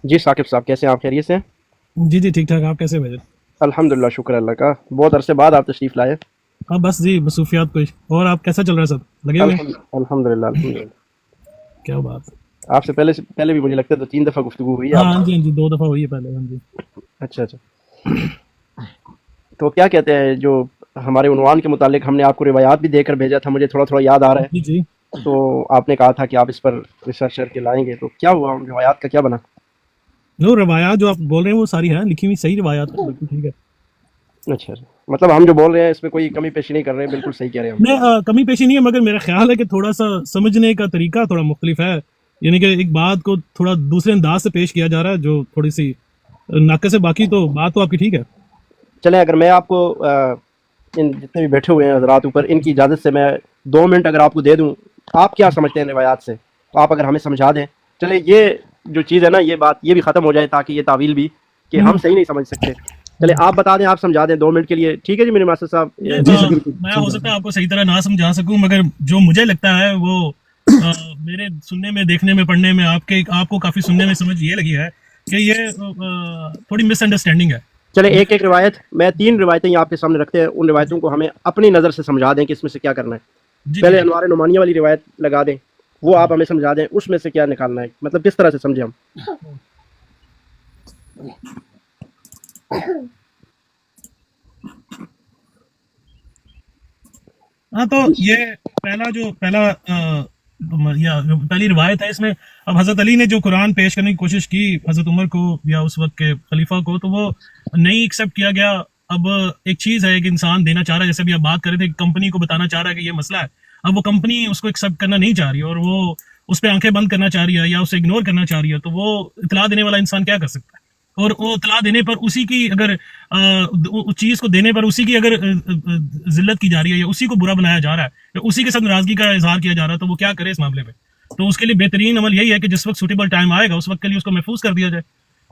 جی साकिब साहब, कैसे हैं आप? खैरियत से हैं? जी जी ठीक ठाक। आप कैसे भाई? अल्हम्दुलिल्लाह, शुक्र अल्लाह का, बहुत अरसे बाद आप तशरीफ़ लाए। हाँ बस जी मसरूफियात कोई। और आप कैसा चल रहा है? सब लगे हुए हैं? अल्हम्दुलिल्लाह अल्हम्दुलिल्लाह। क्या बात है। आपसे पहले भी मुझे लगता है 2-3 दफ़ा गुफ्तगू हुई है हाँ हाँ आपसे। जी हाँ जी, 2 दफ़ा हुई है पहले। हाँ जी। अच्छा अच्छा। तो क्या कहते हैं, जो हमारे उन्वान के मुतालिक हमने आपको रिवायात भी देकर भेजा था, मुझे थोड़ा थोड़ा याद आ रहा जी जी। है। तो आपने कहा था कि आप इस पर रिसर्च करके लाएंगे, तो क्या हुआ, उन रिवायात का क्या बना? जो रवायात जो आप बोल रहे हैं वो सारी हैं लिखी हुई, सही रवायात है, बिल्कुल ठीक है। अच्छा अच्छा, मतलब हम जो बोल रहे हैं इसमें कोई कमी पेशी नहीं कर रहे हैं, बिल्कुल सही कह रहे हैं हम। मैं कमी पेशी नहीं है, मगर मेरा ख्याल है कि थोड़ा सा समझने का तरीका थोड़ा मुख्तलिफ है। यानी कि एक बात को थोड़ा दूसरे अंदाज से पेश किया जा रहा है जो थोड़ी सी नाकस है। बाकी तो बात तो आपकी ठीक है। चलें, अगर मैं आपको इन जितने भी बैठे हुए हैं हजरात ऊपर, इनकी इजाज़त से मैं 2 मिनट अगर आपको दे दूं, आप क्या समझते हैं रिवायात से, तो आप अगर हमें समझा दें। चले, ये जो चीज़ है ना, ये बात ये भी ख़त्म हो जाए, ताकि ये तावील भी कि हम सही नहीं समझ सकते। चले, आप बता दें, आप समझा दें 2 मिनट के लिए, ठीक है जी मेरे मास्टर साहब? जी सर बिल्कुल। मैं हो सकता है आपको सही तरह ना समझा सकूं, मगर जो मुझे लगता है वो मेरे सुनने में, देखने में, पढ़ने में आपको काफी सुनने में समझ ये लगी है कि ये थोड़ी मिसअंडरस्टैंडिंग है। चले, एक एक रिवायत, मैं 3 रिवायतें आपके सामने रखते हैं, उन रिवायतों को हमें अपनी नज़र से समझा दें कि इसमें से क्या करना है। जी पहले जी। अनवार नुमानिया वाली रिवायत लगा दें, वो आप हमें समझा दें, उसमें से क्या निकालना है, मतलब किस तरह से समझे हम। हाँ तो ये पहली रिवायत है इसमें। अब हजरत अली ने जो कुरान पेश करने की कोशिश की हजरत उमर को या उस वक्त के खलीफा को, तो वो नहीं एक्सेप्ट किया गया। अब एक चीज है, एक इंसान देना चाह रहा है, जैसे भी आप बात कर रहे थे, कंपनी को बताना चाह रहा है कि ये मसला है। अब वो कंपनी उसको एक्सेप्ट करना नहीं चाह रही और वो उस पर आंखें बंद करना चाह रही है या उसे इग्नोर करना चाह रही है, तो वो इतला देने वाला इंसान क्या कर सकता है? और वो इतला देने पर उसी की अगर उस चीज को देने पर उसी की अगर जिल्लत की जा रही है या उसी को बुरा बनाया जा रहा है या उसी के साथ नाराजगी का इजहार किया जा रहा है, तो वो क्या करे इस मामले में? तो उसके लिए बेहतरीन अमल यही है कि जिस वक्त सूटेबल टाइम आएगा उस वक्त के लिए उसको महफूज कर दिया जाए।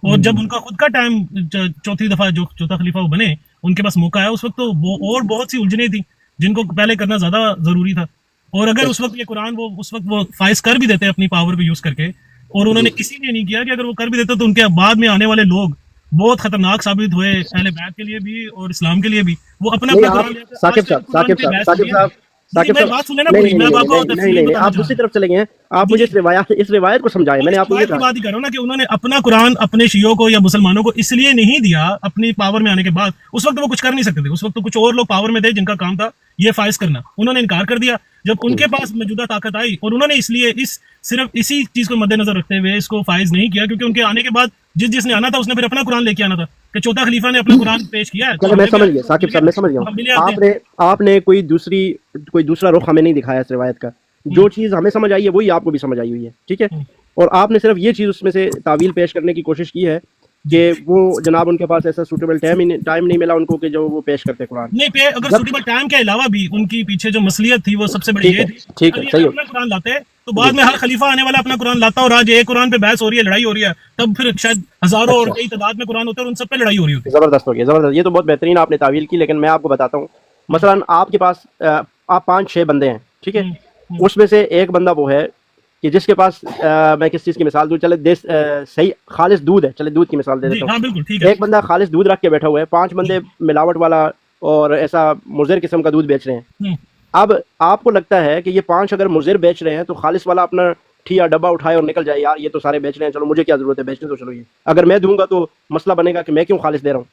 और जब उनका खुद का टाइम, चौथी दफा जो चौथा खलीफा वो बने, उनके पास मौका है, उस वक्त तो वो और बहुत सी उलझने थी जिनको पहले करना ज्यादा जरूरी था। और अगर उस वक्त ये कुरान वो उस वक्त वो फाइज कर भी देते अपनी पावर को यूज करके, और उन्होंने इसीलिए नहीं किया कि अगर वो कर भी देते तो उनके बाद में आने वाले लोग बहुत खतरनाक साबित हुए, अहले बैत के लिए भी और इस्लाम के लिए भी। वो अपना नहीं, अपना आप कुरान लेकर साकिब आज साहब, तक कुरान साकिब पे साहब, बहस साकिब हुई है। साहब, जी साकिब मेरी साहब, बात सुने ना नहीं पूरी, नहीं मैं नहीं अब आपको नहीं नहीं तफसील नहीं नहीं, बताना आप चाह रहा दूसरी हूँ। तरफ चले गए। आप जी मुझे जी। इस रिवायत को समझाएं, मैं मैंने इस आपको ये रिवायत की कहा। बात ही कर रहा हूँ ना कि उन्होंने अपना कुरान अपने शियों को या मुसलमानों को इसलिए नहीं दिया अपनी पावर में आने के बाद। उस वक्त वो कुछ कर नहीं सकते थे, उस वक्त तो कुछ और लोग पावर में थे जिनका काम था ये फाइज करना। उन्होंने इनकार कर दिया जब उनके पास मौजूदा ताकत आई, और उन्होंने इसलिए सिर्फ इसी चीज को मद्देनजर रखते हुए इसको फाइज नहीं किया, क्योंकि उनके आने के बाद जिसने आना था उसने फिर अपना कुरान लेके आना था कि चौथा खलीफा ने अपना कुरान पेश किया है तो चलो, मैं हमें भी समझ गया मिल साकिब गया, साहब, मैं समझ गया तो हूँ। हम भी ले आते हैं। आपने आपने कोई दूसरा रुख हमें नहीं दिखाया इस रिवायत का। जो चीज़ हमें समझ आई है वही आपको भी समझ आई हुई है, ठीक है। और आपने सिर्फ ये चीज़ उसमें से तावील पेश करने की कोशिश की है कि वो जनाब उनके पास ऐसा सूटेबल टाइम नहीं मिला उनको कि जो वो पेश करते कुरान। नहीं पे अगर जब सूटेबल टाइम के अलावा भी उनकी पीछे जो मसलियत थी वो सबसे बड़ी ठीक ये है, थी, ठीक अगर है, ये सही हो अपना कुरान लाते तो जी। बाद में हर खलीफा आने वाला अपना कुरान लाता और आज एक कुरान पे बहस हो रही है, लड़ाई हो रही है, तब फिर शायद हजारों और अच्छा, कई तादाद में कुरान होते और उन सब पे लड़ाई हो रही होती। ज़बरदस्त हो गया, ज़बरदस्त। ये तो बहुत बेहतरीन आपने तावील की, लेकिन मैं आपको बताता हूँ। मसलन आपके पास आप 5-6 बंदे हैं, ठीक है। उसमें से एक बंदा वो है कि जिसके पास मैं किस चीज़ की मिसाल दूँ, चले सही खालिस दूध है, चले दूध की मिसाल दे जी देता हाँ हूँ। बिल्कुल ठीक है। एक बंदा खालिस दूध रख के बैठा हुआ है, 5 बंदे मिलावट वाला और ऐसा मुज़र किस्म का दूध बेच रहे हैं। अब आपको लगता है कि ये 5 अगर मुज़र बेच रहे हैं तो खालिस वाला अपना ठिया डब्बा उठाए और निकल जाए, यार ये तो सारे बेच रहे हैं, चलो मुझे क्या ज़रूरत है बेचने, तो चलो ये अगर मैं दूंगा तो मसला बनेगा कि मैं क्यों खालिस दे रहा हूँ।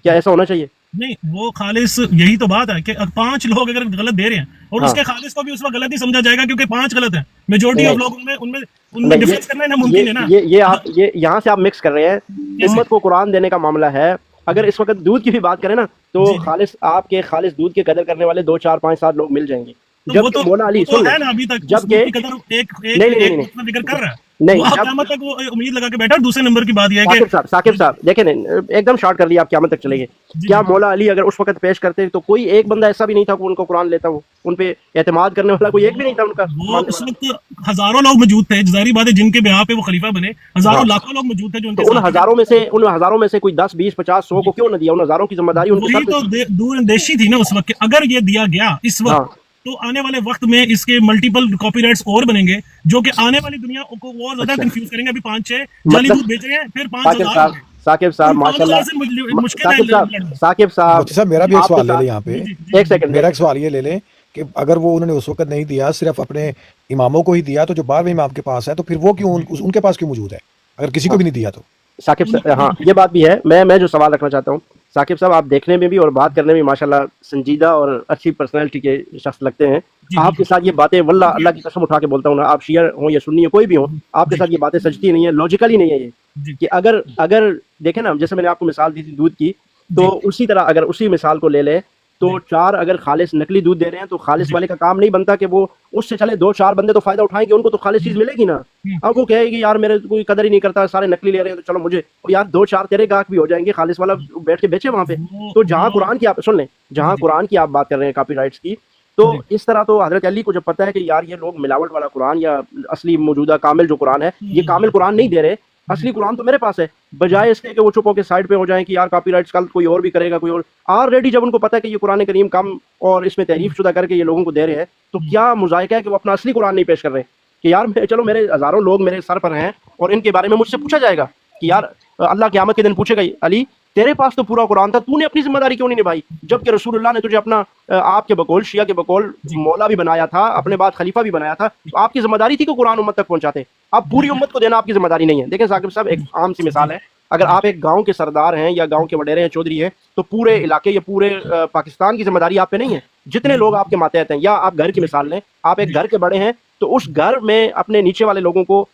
क्या ऐसा होना चाहिए? नहीं वो खालिस, यही तो बात है कि 5 लोग अगर गलत दे रहे हैं और हाँ, उसके खालिस को भी उस वक्त गलत ही समझा जाएगा क्योंकि 5 गलत है, मेजोरिटी ऑफ नहीं लोग उनमें उनमें उनमें नहीं, डिफरेंस करना है ना, मुमकिन है ना। ये यहाँ से आप मिक्स कर रहे हैं। कैसे? उम्मत को कुरान देने का मामला है। अगर इस वक्त दूध की भी बात करें ना, तो जी जी। खालिस आपके खालिस दूध के कदर करने वाले 2-4-5-7 लोग मिल जाएंगे। तो जबकि मौला अली, वो तो सुन है लो, ना अभी तक उस जबकि दूध की कदर एक एक नहीं नहीं नहीं एक नहीं उतना जिक्र कर रहा है। नहीं, वो आप जब क़यामत तक वो उम्मीद लगा के बैठा। दूसरे नंबर की बात यह है कि साकिब साहब देखें, एकदम शॉर्ट कर लिया, आप क़यामत तक चलेंगे। जी क्या जी। मौला अली अगर उस वक्त पेश करते तो कोई एक बंदा ऐसा भी नहीं था कि उनको कुरान लेता, वो उन पे एतमाद करने वाला कोई एक भी नहीं था उनका वो मानने उस वाला। वक्त हजारों लोग मौजूद थे, जाहिर बात है जिनके बिहार पे वो खलीफा बने, हजारों हाँ, लाखों लोग मौजूद थे जो तो उनके उन साथ थे। हजारों में से कोई 10-20-50-100 को क्यों न दिया? उन हजारों की जिम्मेदारी उनके वही सर पे तो थी। दूरंदेशी थी ना उस वक्त कि अगर ये दिया गया इस हाँ, वक्त تو آنے والے وقت میں اس کے ملٹیپل کاپی رائٹس اور بنیں گے جو کہ آنے والی دنیا کو اور زیادہ کنفیوز کریں گے. ابھی 5-6 جعلی دودھ بیچ رہے ہیں, پھر 5,000 ثاقب صاحب ماشاءاللہ, مشکل ہے. ثاقب صاحب مفتی صاحب میرا بھی ایک سوال لے لیں یہاں پہ, ایک سیکنڈ, میرا ایک سوال یہ لے لیں کہ اگر وہ انہوں نے اس وقت نہیں دیا, صرف اپنے اماموں کو ہی دیا, تو جو 12ویں امام کے پاس ہے تو پھر وہ کیوں ان کے پاس کیوں موجود ہے اگر کسی کو بھی نہیں دیا تو؟ ثاقب صاحب ہاں یہ بات بھی ہے. میں جو سوال رکھنا چاہتا ہوں, ثاقب صاحب آپ دیکھنے میں بھی اور بات کرنے میں ماشاءاللہ سنجیدہ اور اچھی پرسنالٹی کے شخص لگتے ہیں. آپ کے ساتھ یہ باتیں واللہ اللہ کی قسم اٹھا کے بولتا ہوں نا, آپ شیعہ ہوں یا سنی ہو کوئی بھی ہو, آپ کے ساتھ یہ باتیں سجتی نہیں ہے, لاجیکل ہی نہیں ہے یہ. کہ اگر دیکھیں نا, جیسے میں نے آپ کو مثال دی تھی دودھ کی, تو اسی طرح اگر اسی مثال کو لے لیں تو 4 اگر خالص نقلی دودھ دے رہے ہیں تو خالص والے کا کام نہیں بنتا کہ وہ اس سے چلے 2-4 بندے تو فائدہ اٹھائیں گے, ان کو تو خالص چیز ملے گی نا. اب وہ کہے گی یار میرے کوئی قدر ہی نہیں کرتا, سارے نقلی لے رہے ہیں تو چلو مجھے, یار 2-4 تیرے گاہک بھی ہو جائیں گے, خالص والا بیٹھ کے بیچے وہاں پہ. تو جہاں قرآن کی آپ سن لیں, جہاں قرآن کی آپ بات کر رہے ہیں کاپی رائٹس کی, تو اس طرح تو حضرت علی کو جب پتہ ہے کہ یار یہ لوگ ملاوٹ والا قرآن یا اصلی موجودہ کامل جو قرآن ہے یہ کامل قرآن نہیں دے رہے, اصلی قرآن تو میرے پاس ہے, بجائے اس کے کہ وہ چپ ہو کے سائڈ پہ ہو جائیں کہ یار کاپی رائٹس کل کوئی اور بھی کرے گا, کوئی اور. آلریڈی جب ان کو پتہ ہے کہ یہ قرآن کریم کم اور اس میں تحریف شدہ کر کے یہ لوگوں کو دے رہے ہیں, تو کیا مذائقہ ہے کہ وہ اپنا اصلی قرآن نہیں پیش کر رہے کہ یار چلو میرے ہزاروں لوگ میرے سر پر ہیں اور ان کے بارے میں مجھ سے پوچھا جائے گا کہ یار اللہ قیامت کے دن پوچھے گا علی تیرے پاس تو پورا قرآن تھا, تو نے اپنی ذمہ داری کیوں نہیں نبھائی, جبکہ رسول اللہ نے تجھے اپنا آپ کے بقول شیعہ کے بقول مولا بھی بنایا تھا, اپنے بعد خلیفہ بھی بنایا تھا, تو آپ کی ذمہ داری تھی کہ قرآن امت تک پہنچاتے. اب پوری امت کو دینا آپ کی ذمہ داری نہیں ہے. دیکھیں ثاقب صاحب ایک عام سی مثال ہے, اگر آپ ایک گاؤں کے سردار ہیں یا گاؤں کے وڈیرے ہیں, چودھری ہیں, تو پورے علاقے یا پورے پاکستان کی ذمہ داری آپ پہ نہیں ہے. جتنے لوگ آپ کے ماتحت ہیں, یا آپ گھر کی مثال لیں, آپ ایک گھر کے بڑے ہیں تو اس گھر میں اپنے نیچے والے لوگوں کو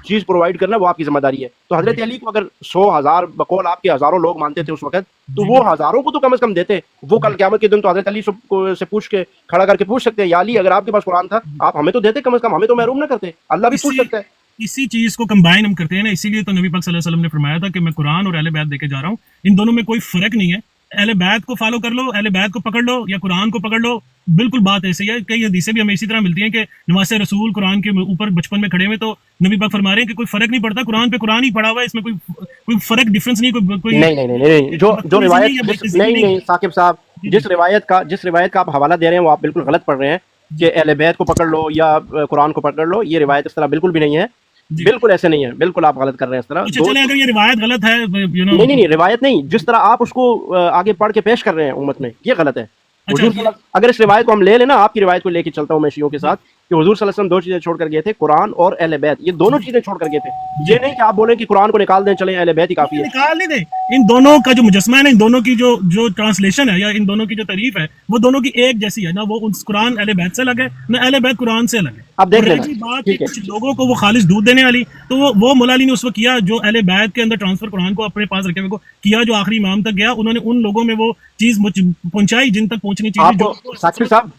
چیز پرووائڈ کرنا وہ آپ کی ذمہ داری ہے. تو حضرت علی کو اگر 100,000 بقول آپ کے ہزاروں لوگ مانتے تھے اس وقت, تو وہ ہزاروں کو تو کم از کم دیتے. وہ کل قیامت کے دن تو حضرت علی سے پوچھ کے کھڑا کر کے پوچھ سکتے ہیں, یا علی اگر آپ کے پاس قرآن تھا آپ ہمیں تو دیتے, کم از کم ہمیں تو محروم نہ کرتے. اللہ بھی پوچھ سکتا ہے. اسی چیز کو کمبائن ہم کرتے ہیں نا, اسی لیے تو نبی پاک صلی اللہ علیہ وسلم نے فرمایا تھا کہ میں قرآن اور اہل بیت دے کے جا رہا ہوں, ان دونوں میں کوئی فرق نہیں ہے. اہل بیت کو فالو کر لو, اہل بیت کو پکڑ لو, یا قرآن کو پکڑ لو, بالکل بات ایسی ہے. کئی حدیثیں بھی ہمیں اسی طرح ملتی ہیں کہ نواز رسول قرآن کے اوپر بچپن میں کھڑے ہوئے تو نبی پاک فرما رہے ہیں کہ کوئی فرق نہیں پڑتا, قرآن پہ قرآن ہی پڑا ہوا ہے, اس میں کوئی فرق ڈفرنس نہیں, کوئی نہیں جو روایت نہیں ثاقب صاحب, جس روایت کا آپ حوالہ دے رہے ہیں وہ آپ بالکل غلط پڑھ رہے ہیں کہ اہل بیت کو پکڑ لو یا قرآن کو پکڑ لو. یہ روایت اس طرح بالکل بھی نہیں ہے, بالکل ایسے نہیں ہے, بالکل آپ غلط کر رہے ہیں اس طرح. چلیں اگر یہ روایت غلط ہے, نہیں روایت نہیں, جس طرح آپ اس کو آگے پڑھ کے پیش کر رہے ہیں امت میں, یہ غلط ہے. اگر اس روایت کو ہم لے لیں نا, آپ کی روایت کو لے کے چلتا ہوں میں شیعوں کے ساتھ, کہ حضور صلی اللہ علیہ وسلم 2 چیزیں چھوڑ کر گئے تھے, قرآن اور اہل بیت, یہ دونوں چیزیں چھوڑ کر گئے تھے. یہ نہیں کہ آپ بولیں کہ قرآن کو نکال دیں چلیں اہل بیت ہی کافی ہے. نکال نہیں دیں, ان دونوں کا جو مجسمہ ہے نا, ان دونوں کی جو ٹرانسلیشن ہے یا ان دونوں کی جو تعریف ہے وہ دونوں کی ایک جیسی ہے نا. وہ قرآن اہل بیت سے الگ ہے, نہ اہل بیت قرآن سے الگ ہے. اب دیکھ لینا بات کچھ لوگوں کو وہ خالص دودھ دینے والی, تو وہ مولا علی نے اس وقت کیا جو اہل بیت کے اندر ٹرانسفر قرآن کو اپنے پاس رکھے ہوئے کو کیا, جو آخری امام تک گیا, انہوں نے ان لوگوں میں وہ چیز پہنچائی جن تک پہنچنی چاہیے. ثاقب صاحب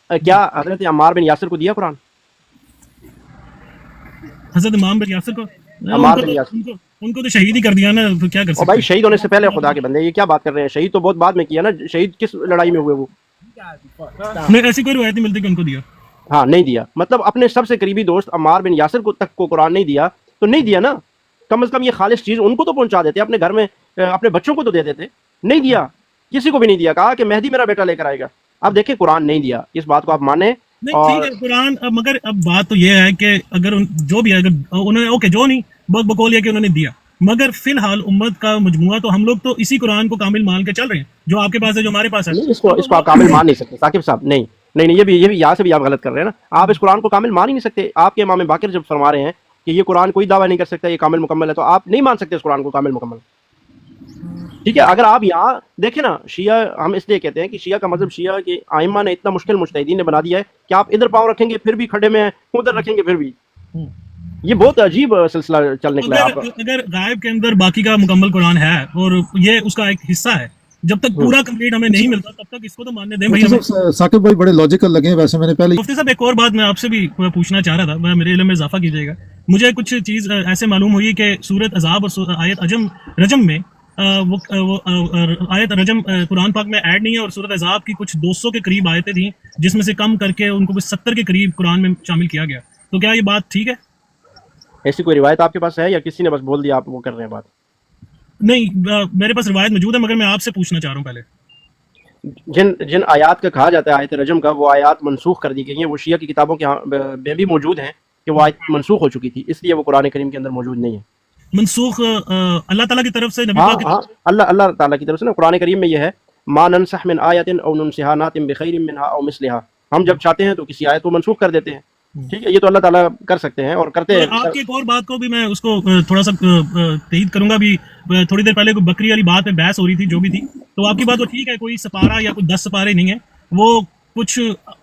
کیا حضرت عمار بن یاسر کو دیا قرآن؟ حضرت امام بن یاسر کو, عمار بن یاسر ان کو تو شہید ہی کر دیا نا, تو کیا کر سکتے ہیں بھائی. شہید ہونے سے پہلے خدا کے بندے یہ کیا بات کر رہے ہیں, شہید تو بہت بعد میں کیا نا. شہید کس لڑائی میں ہوئے وہ؟ نہیں, ایسی کوئی روایت نہیں ملتی کہ ان کو دیا. ہاں نہیں دیا, مطلب اپنے سب سے قریبی دوست عمار بن یاسر کو تک کو قرآن نہیں دیا, تو نہیں دیا نا. کم از کم یہ خالص چیز ان کو تو پہنچا دیتے, اپنے گھر میں اپنے بچوں کو تو دے دیتے. نہیں دیا, کسی کو بھی نہیں دیا. کہا کہ مہدی میرا بیٹا لے کر آئے گا. اب دیکھیں قرآن نہیں دیا, اس بات کو آپ مانیں. ٹھیک ہے قرآن, مگر اب بات تو یہ ہے کہ اگر جو بھی ہے, اگر انہوں نے اوکے جو نہیں بہت بقول یہ کہ انہوں نے دیا, مگر فی الحال امت کا مجموعہ تو ہم لوگ تو اسی قرآن کو کامل مان کے چل رہے ہیں, جو آپ کے پاس ہے, جو ہمارے پاس ہے. اس کو آپ کامل مان نہیں سکتے ثاقب صاحب. نہیں یہ بھی یہاں سے بھی آپ غلط کر رہے ہیں نا. آپ اس قرآن کو کامل مان ہی نہیں سکتے. آپ کے امام باقر جب فرما رہے ہیں کہ یہ قرآن کوئی دعویٰ نہیں کر سکتا یہ کامل مکمل ہے, تو آپ نہیں مان سکتے اس قرآن کو کامل مکمل. ٹھیک ہے, اگر آپ یہاں دیکھیں نا, شیعہ ہم اس لیے کہتے ہیں کہ شیعہ کا مذہب, شیعہ کے ائمہ نے اتنا مشکل مجتہدین نے بنا دیا ہے کہ آپ ادھر پاؤں رکھیں گے پھر بھی کھڑے میں, ادھر رکھیں گے پھر بھی. یہ بہت عجیب سلسلہ چل نکلا ہے. اگر غائب کے اندر باقی کا مکمل قرآن ہے اور یہ اس کا ایک حصہ ہے, جب تک پورا کمپلیٹ ہمیں نہیں ملتا تب تک اس کو تو ماننے دیں. ثاقب بھائی بڑے لاجیکل لگے ہیں ویسے. میں نے پہلے مفتی صاحب ایک اور بات میں آپ سے بھی پوچھنا چاہ رہا تھا, میرے علم میں اضافہ کیجیے گا. مجھے کچھ چیز ایسے معلوم ہوئی کہ سورۃ احزاب اور آیت رجم میں وہ آیت رجم قرآن پاک میں ایڈ نہیں ہے, اور سورۃ احزاب کی کچھ 200 کے قریب آیتیں تھیں جس میں سے کم کر کے ان کو کچھ 70 کے قریب قرآن میں شامل کیا گیا. تو کیا یہ بات ٹھیک ہے؟ ایسی کوئی روایت آپ کے پاس ہے یا کسی نے بس بول دیا آپ وہ کر رہے ہیں بات؟ نہیں, میرے پاس روایت موجود ہے, مگر میں آپ سے پوچھنا چاہ رہا ہوں پہلے. جن جن آیات کا کہا جاتا ہے آیت رجم کا، وہ آیات منسوخ کر دی گئی ہیں، وہ شیعہ کی کتابوں کے میں بھی موجود ہیں کہ وہ آیت منسوخ ہو چکی تھی، اس لیے وہ قرآن کریم کے اندر موجود نہیں ہے۔ منسوخ اللہ تعالیٰ کی طرف سے نبی ہاں پاک کی ہاں، اللہ تعالیٰ کی طرف سے نا، قرآن کریم میں یہ ہے ما ننسخ من آیت او ننسها نات بخیر منها او مثلها، ہم جب چاہتے ہیں تو کسی آیت کو منسوخ کر دیتے ہیں، ٹھیک ہے، یہ تو اللہ تعالیٰ کر سکتے ہیں اور کرتے ہیں۔ آپ کی ایک اور بات کو بھی میں اس کو تھوڑا سا تائید کروں گا بھی، تھوڑی دیر پہلے کوئی بکری والی بات میں بحث ہو رہی تھی جو بھی تھی، تو آپ کی بات تو ٹھیک ہے، کوئی سپارہ یا کوئی 10 سپارے نہیں ہے، وہ کچھ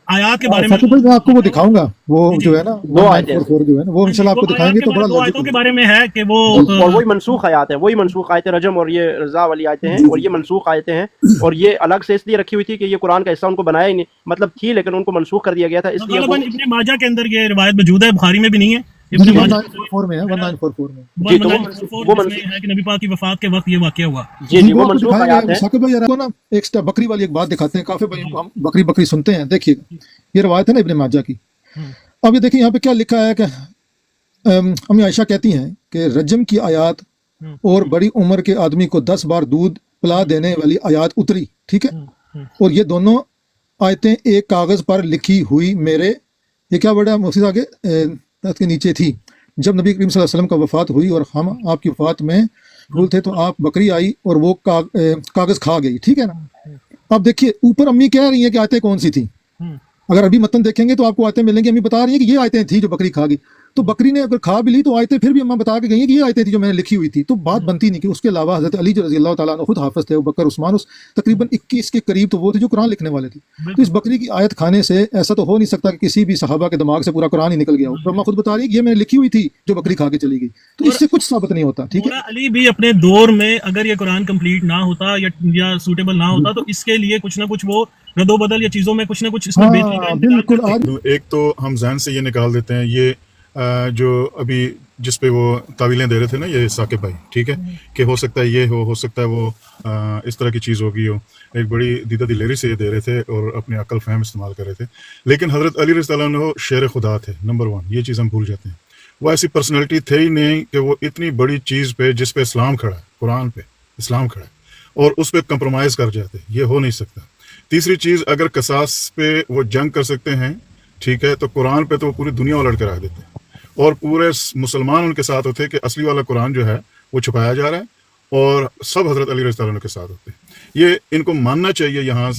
آیات کے بارے میں ثاقب بھائی میں آپ کو وہ دکھاؤں گا، وہ جو ہے نا دو آیتیں 1944 جو ہے نا، وہ انشاءاللہ آپ کو دکھائیں گے تو بڑا دو آیتوں کے بارے میں ہے کہ وہ اور وہی منسوخ آیات ہیں، وہی منسوخ آیت رجم اور یہ رضا والی آیتیں ہیں، اور یہ منسوخ آیتیں ہیں، اور یہ الگ سے اس لیے رکھی ہوئی تھی کہ یہ قرآن کا حصہ ان کو بنایا ہی نہیں، مطلب تھی لیکن ان کو منسوخ کر دیا گیا تھا، اس لیے غالباً ابن ماجہ کے اندر یہ روایت موجود ہے، بخاری میں بھی نہیں ہے، جی ابن ماجہ 1944 میں ہے، 1944 میں جی تو وہ میں ہے کہ نبی پاک کی وفات کے وقت یہ واقعہ ہوا۔ جی وہ آپ کو منسوخ دکھائیں آیات گے۔ ہیں۔ ثاقب بھائی کو نا ایک بکری والی ایک بات دکھاتے ہیں، کافی بھائیوں کو ہم بکری سنتے ہیں، دیکھیے یہ روایت ہے نا ابن ماجہ کی۔ اب یہ دیکھیں یہاں پہ کیا لکھا ہے کہ امی عائشہ کہتی ہیں کہ رجم کی آیات اور بڑی عمر کے آدمی کو 10 بار دودھ پلا دینے والی آیات اتری، ٹھیک ہے، اور یہ دونوں آیتیں ایک کاغذ پر لکھی ہوئی میرے، یہ کیا بڑا مفتی صاحب آگے کے نیچے تھی، جب نبی کریم صلی اللہ علیہ وسلم کا وفات ہوئی اور ہم آپ کی وفات میں بھول تھے تو آپ بکری آئی اور وہ کاغذ کھا گئی، ٹھیک ہے نا۔ اب دیکھیے اوپر امی کہہ رہی ہیں کہ آیتیں کون سی تھیں، اگر ابھی متن دیکھیں گے تو آپ کو آیتیں ملیں گی، امی بتا رہی ہیں کہ یہ آیتیں تھیں جو بکری کھا گئی، تو بکری نے اگر کھا بھی لی تو آیتیں پھر بھی اماں بتا کے گئی ہیں کہ یہ آیتیں تھیں جو میں نے لکھی ہوئی تھی، تو بات بنتی نہیں کہ اس کے علاوہ حضرت علی جو رضی اللہ تعالیٰ عنہ خود حافظ تھے، ابوبکر عثمان، اس تقریباً 21 کے قریب تو وہ تھے جو قرآن لکھنے والے تھے، تو اس بکری کی آیت کھانے سے ایسا تو ہو نہیں سکتا کہ کسی بھی صحابہ کے دماغ سے پورا قرآن ہی نکل گیا ہو، اماں خود بتا رہی ہے کہ یہ میں نے لکھی ہوئی تھی جو بکری کھا کے چلی گئی، تو اس سے کچھ ثابت نہیں ہوتا، ٹھیک ہے۔ مولا علی بھی اپنے دور میں اگر یہ قرآن کمپلیٹ نہ ہوتا یا سوٹیبل نہ ہوتا تو اس کے لیے کچھ نہ کچھ وہ رد و بدل یا چیزوں میں کچھ نہ کچھ اس میں بہتری کا انتظار بالکل کرتے ہیں۔ ایک تو ہم ذہن سے یہ نکال دیتے ہیں، یہ جو ابھی جس پہ وہ تعویلیں دے رہے تھے نا یہ ثاقب بھائی، ٹھیک ہے، کہ ہو سکتا ہے یہ ہو سکتا ہے وہ اس طرح کی چیز ہوگی ہو، ایک بڑی دیدہ دلیری سے یہ دے رہے تھے اور اپنے عقل فہم استعمال کر رہے تھے، لیکن حضرت علی رضی اللہ عنہ شیر خدا تھے، نمبر 1، یہ چیز ہم بھول جاتے ہیں، وہ ایسی پرسنالٹی تھے ہی نہیں کہ وہ اتنی بڑی چیز پہ جس پہ اسلام کھڑا ہے، قرآن پہ اسلام کھڑا ہے، اور اس پہ کمپرومائز کر جاتے، یہ ہو نہیں سکتا۔ تیسری چیز، اگر قصاص پہ وہ جنگ کر سکتے ہیں، ٹھیک ہے، تو قرآن پہ تو وہ پوری دنیا الٹ کر رکھ دیتے ہیں، اور پورے مسلمان ان کے ساتھ ہوتے کہ اصلی والا قرآن جو ہے وہ چھپایا جا رہا ہے، اور سب حضرت علی رضی اللہ عنہ کے ساتھ ہوتے ہیں۔ یہ ان کو ماننا چاہیے، یہاں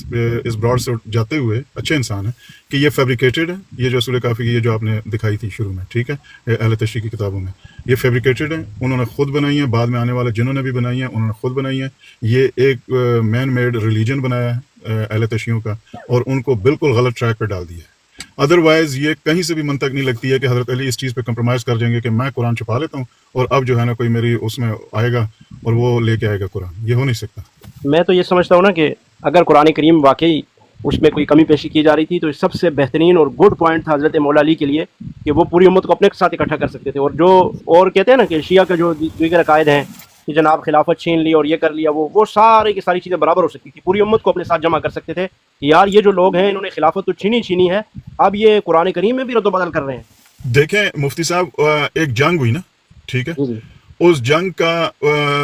اس براڈ سے جاتے ہوئے اچھے انسان ہیں، کہ یہ فیبریکیٹڈ ہے، یہ جو اصول کافی یہ جو آپ نے دکھائی تھی شروع میں، ٹھیک ہے، اہل تشریح کی کتابوں میں یہ فیبریکیٹڈ ہے، انہوں نے خود بنائی ہیں، بعد میں آنے والے جنہوں نے بھی بنائی ہیں انہوں نے خود بنائی ہیں، یہ ایک مین میڈ ریلیجن بنایا ہے اہل تشیعوں کا، اور ان کو بالکل غلط ٹریک پہ ڈال دیا ہے۔ ادروائز یہ کہیں سے بھی منطق نہیں لگتی ہے کہ حضرت علی اس چیز پہ کمپرومائز کر جائیں گے کہ میں قرآن چھپا لیتا ہوں اور اب جو ہے نا کوئی میری اس میں آئے گا اور وہ لے کے آئے گا قرآن، یہ ہو نہیں سکتا۔ میں تو یہ سمجھتا ہوں نا کہ اگر قرآن کریم واقعی اس میں کوئی کمی پیشی کی جا رہی تھی تو سب سے بہترین اور گڈ پوائنٹ تھا حضرت مولا علی کے لیے کہ وہ پوری امت کو اپنے ساتھ اکٹھا کر سکتے تھے، اور جو اور کہتے ہیں نا کہ شیعہ کا جو دیگر عقائد ہیں کہ جناب خلافت چھین لی اور یہ کر لیا، وہ سارے کی ساری چیزیں برابر ہو سکتی تھی، پوری امت کو اپنے ساتھ جمع کر سکتے تھے کہ یار یہ جو لوگ ہیں انہوں نے خلافت تو چھینی ہے، اب یہ قرآن کریم میں بھی رد و بدل کر رہے ہیں۔ دیکھیں مفتی صاحب، ایک جنگ ہوئی نا، ٹھیک ہے، اس جنگ کا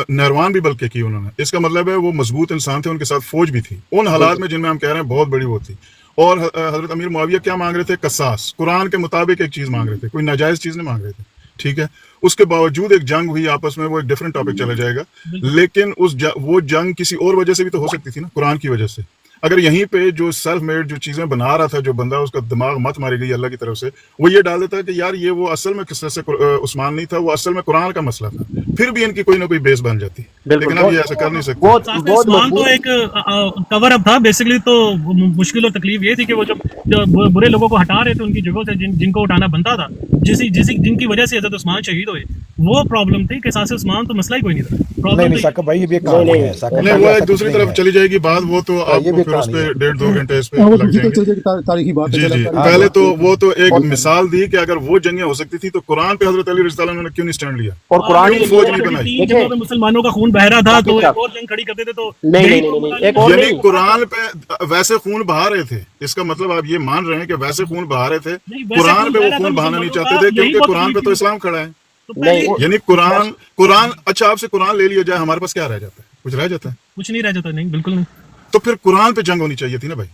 نہروان بھی بلکہ کی انہوں نے، اس کا مطلب ہے وہ مضبوط انسان تھے، ان کے ساتھ فوج بھی تھی ان حالات میں جن میں ہم کہہ رہے ہیں بہت بڑی وہ تھی، اور حضرت امیر معاویہ کیا مانگ رہے تھے؟ قصاص، قرآن کے مطابق ایک چیز مانگ رہے تھے، کوئی ناجائز چیز نہیں مانگ رہے تھے، ٹھیک ہے، اس کے باوجود ایک جنگ ہوئی آپس میں، وہ ایک ڈفرنٹ ٹاپک چلا جائے گا، لیکن وہ جنگ کسی اور وجہ سے بھی تو ہو سکتی تھی نا، قرآن کی وجہ سے۔ اگر یہیں پہ جو سیلف میڈ جو چیزیں بنا رہا تھا جو بندہ، اس کا دماغ مت ماری گئی اللہ کی طرف سے، وہ یہ ڈال دیتا کہ یار یہ وہ اصل میں قصے سے عثمان نہیں تھا، وہ اصل میں قرآن کا مسئلہ تھا، پھر بھی ان کی کوئی نہ کوئی بیس بن جاتی، لیکن اب یہ ایسا کر نہیں سکتے۔ عثمان تو ایک کور اپ تھا بیسیکلی، تو مشکل اور تکلیف یہ تھی کہ وہ جب برے لوگوں کو ہٹا رہے تھے ان کی جگہوں سے جن کو ہٹانا بنتا تھا، جن کی وجہ سے حضرت عثمان شہید ہوئے، وہ پرابلم تھی۔ قصاص عثمان تو مسئلہ ہی کوئی نہیں تھا، نہیں ثاقب بھائی یہ بھی ایک کہانی ہے، نہیں وہ ایک دوسری طرف چلی جائے گی بات، وہ تو آپ کو پھر اس پہ 1.5-2 گھنٹے اس پہ لگ جائیں گے۔ تاریخی بات جی جی، پہلے تو وہ تو ایک مثال دی کہ اگر وہ جنگیں ہو سکتی تھی تو قرآن پہ حضرت علی رضی اللہ عنہ نے کیوں نہیں سٹینڈ لیا، اور قرآن کیوں فوج نہیں بنائی؟ تین جگہوں پہ مسلمانوں کا خون بہ رہا تھا تو ایک اور جنگ کھڑی کرتے تھے، تو نہیں ایک اور یعنی قرآن پہ ویسے خون بہا رہے تھے، اس کا مطلب آپ یہ مان رہے ہیں کہ ویسے خون بہا رہے تھے، قرآن پہ وہ خون بہانا نہیں چاہتے تھے کیونکہ قرآن پہ تو اسلام کھڑا ہے، یعنی قرآن اچھا آپ سے قرآن لے لیا جائے، ہمارے پاس کیا رہ جاتا ہے؟ کچھ رہ جاتا ہے؟ کچھ نہیں رہ جاتا، نہیں بالکل نہیں۔ तो फिर कुरान पे जंग होनी चाहिए थी ना भाई।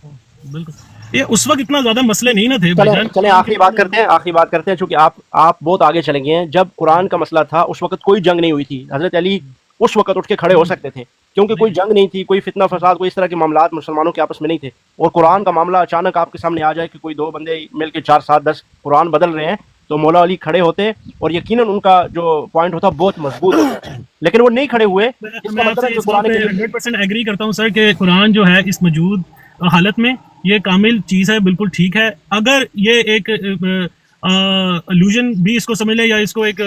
बिल्कुल, ये उस वक्त इतना ज्यादा मसले नहीं ना थे चले भाईजान। चले आखिरी बात करते हैं चूंकि आप बहुत आगे चले गए हैं। जब कुरान का मसला था उस वक्त कोई जंग नहीं हुई थी, हजरत अली उस वक्त उठ के खड़े हो सकते थे, क्योंकि कोई जंग नहीं थी, कोई फितना फसाद, कोई इस तरह के मामलात मुसलमानों के आपस में नहीं थे। और कुरान का मामला अचानक आपके सामने आ जाए कि कोई दो बंदे मिल के 4 7 10 कुरान बदल रहे हैं, तो मौला अली खड़े होते और यकीनन उनका जो पॉइंट होता बहुत मजबूत होता, लेकिन वो नहीं खड़े हुए। इसका मैं मतलब है आपसे कि इस बात कुरान पे करीम 100% एग्री करता हूँ सर कि कुरान जो है इस मौजूद हालत में ये कामिल चीज़ है, बिल्कुल ठीक है। अगर ये एक इल्यूजन भी इसको समझ ले, या इसको एक